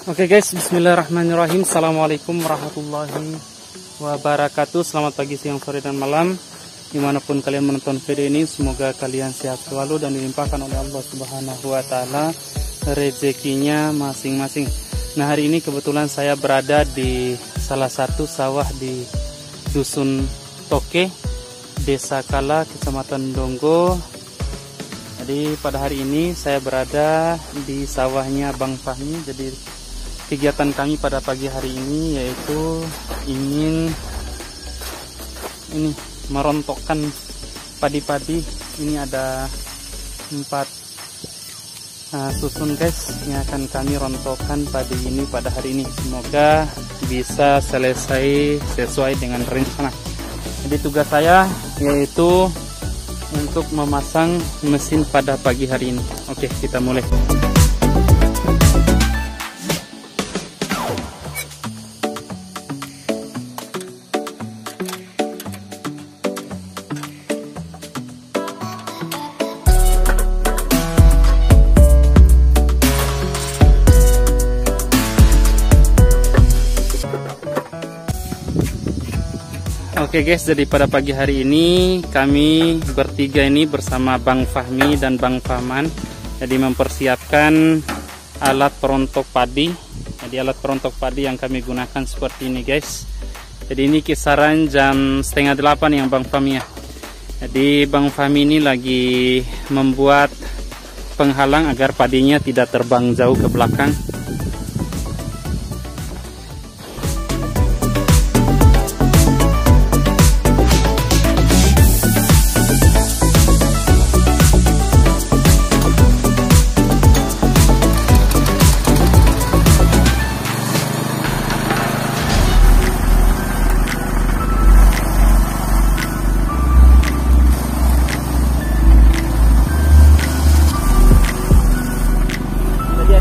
Oke guys, bismillahirrahmanirrahim. Assalamualaikum warahmatullahi wabarakatuh. Selamat pagi, siang, sore, dan malam dimanapun kalian menonton video ini. Semoga kalian sehat selalu dan dilimpahkan oleh Allah Subhanahu wa ta'ala rezekinya masing-masing. Nah, hari ini kebetulan saya berada di salah satu sawah di Dusun Toke, Desa Kala, Kecamatan Donggo. Jadi pada hari ini saya berada di sawahnya Bang Fahmi. Jadi kegiatan kami pada pagi hari ini yaitu ingin merontokkan padi-padi. Ini ada 4 susun guys yang akan kami rontokkan padi ini pada hari ini. Semoga bisa selesai sesuai dengan rencana. Jadi tugas saya yaitu untuk memasang mesin pada pagi hari ini. Oke, kita mulai. Oke guys, jadi pada pagi hari ini kami bertiga ini bersama Bang Fahmi dan Bang Fahman jadi mempersiapkan alat perontok padi. Jadi alat perontok padi yang kami gunakan seperti ini guys. Jadi ini kisaran jam 7:30 yang Bang Fahmi ya. Jadi Bang Fahmi ini lagi membuat penghalang agar padinya tidak terbang jauh ke belakang.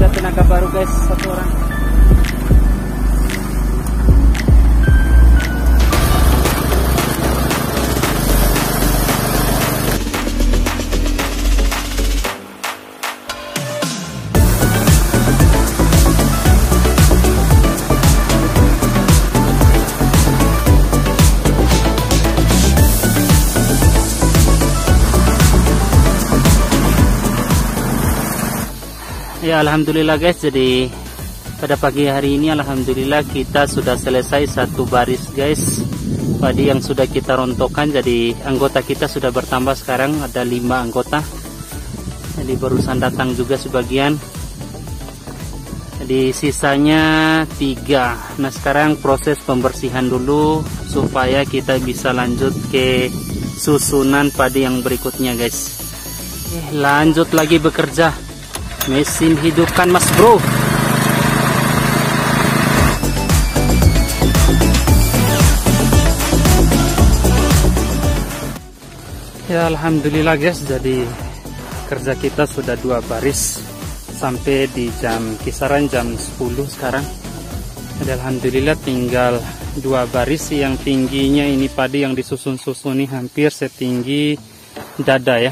Tenaga baru guys, 1 orang. Ya, alhamdulillah guys, jadi pada pagi hari ini alhamdulillah kita sudah selesai 1 baris guys padi yang sudah kita rontokkan. Jadi anggota kita sudah bertambah, sekarang ada 5 anggota. Jadi barusan datang juga sebagian, jadi sisanya 3. Nah, sekarang proses pembersihan dulu supaya kita bisa lanjut ke susunan padi yang berikutnya guys. Lanjut lagi bekerja. Mesin hidupkan mas bro. Ya alhamdulillah guys, jadi kerja kita sudah 2 baris sampai di kisaran jam 10 sekarang. Jadi alhamdulillah tinggal 2 baris yang tingginya ini padi yang disusun-susun ini hampir setinggi dada ya.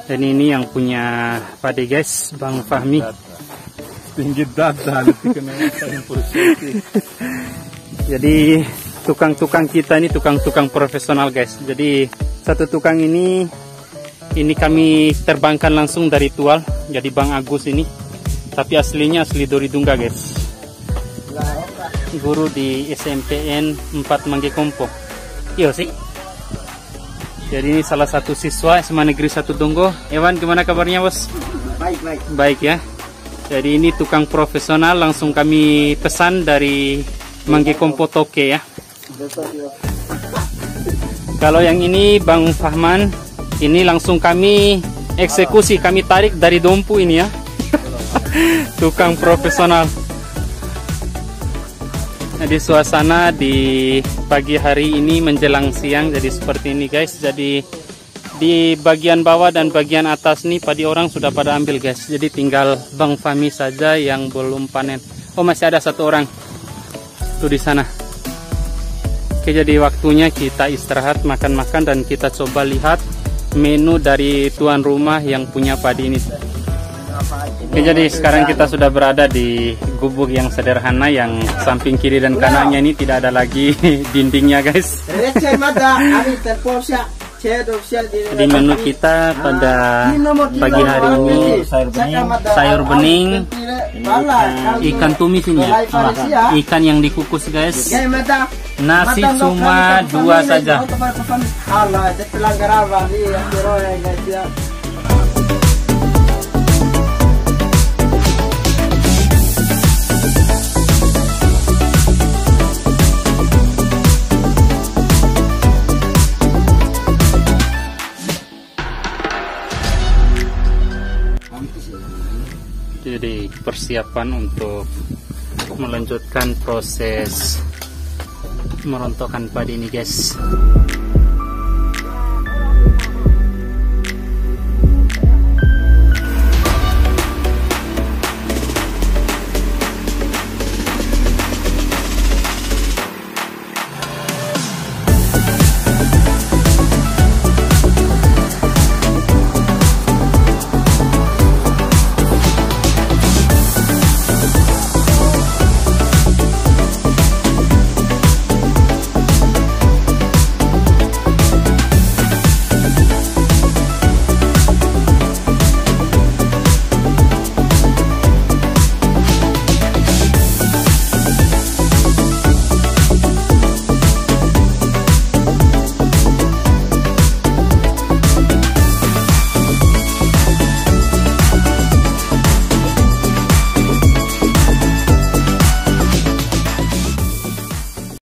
Dan ini yang punya padi guys, Bang Fahmi. Tinggi dada. Jadi tukang-tukang kita ini tukang-tukang profesional guys. Jadi satu tukang ini kami terbangkan langsung dari Tual. Jadi Bang Agus ini, tapi aslinya asli Doridungga guys. Guru di SMPN 4 Manggekompo. Iya sih. Jadi ini salah satu siswa SMA Negeri 1 Donggo. Ewan, gimana kabarnya bos? Baik. Baik ya. Jadi ini tukang profesional, langsung kami pesan dari Manggekompo Toke ya. Kalau yang ini Bang Fahman, ini langsung kami eksekusi, kami tarik dari dompu ini ya. Tukang profesional. Jadi suasana di pagi hari ini menjelang siang jadi seperti ini guys. Jadi di bagian bawah dan bagian atas nih padi orang sudah pada ambil guys. Jadi tinggal Bang Fahmi saja yang belum panen. Oh, masih ada 1 orang tuh di sana. Oke, jadi waktunya kita istirahat, makan-makan, dan kita coba lihat menu dari tuan rumah yang punya padi ini. Oke, jadi sekarang kita sudah berada di gubuk yang sederhana, yang samping kiri dan kanannya ini tidak ada lagi dindingnya guys. Jadi menu kita pada pagi hari ini sayur bening, ikan tumis ini ya, ikan yang dikukus guys. Nasi cuma 2 saja. Jadi persiapan untuk melanjutkan proses merontokkan padi ini guys.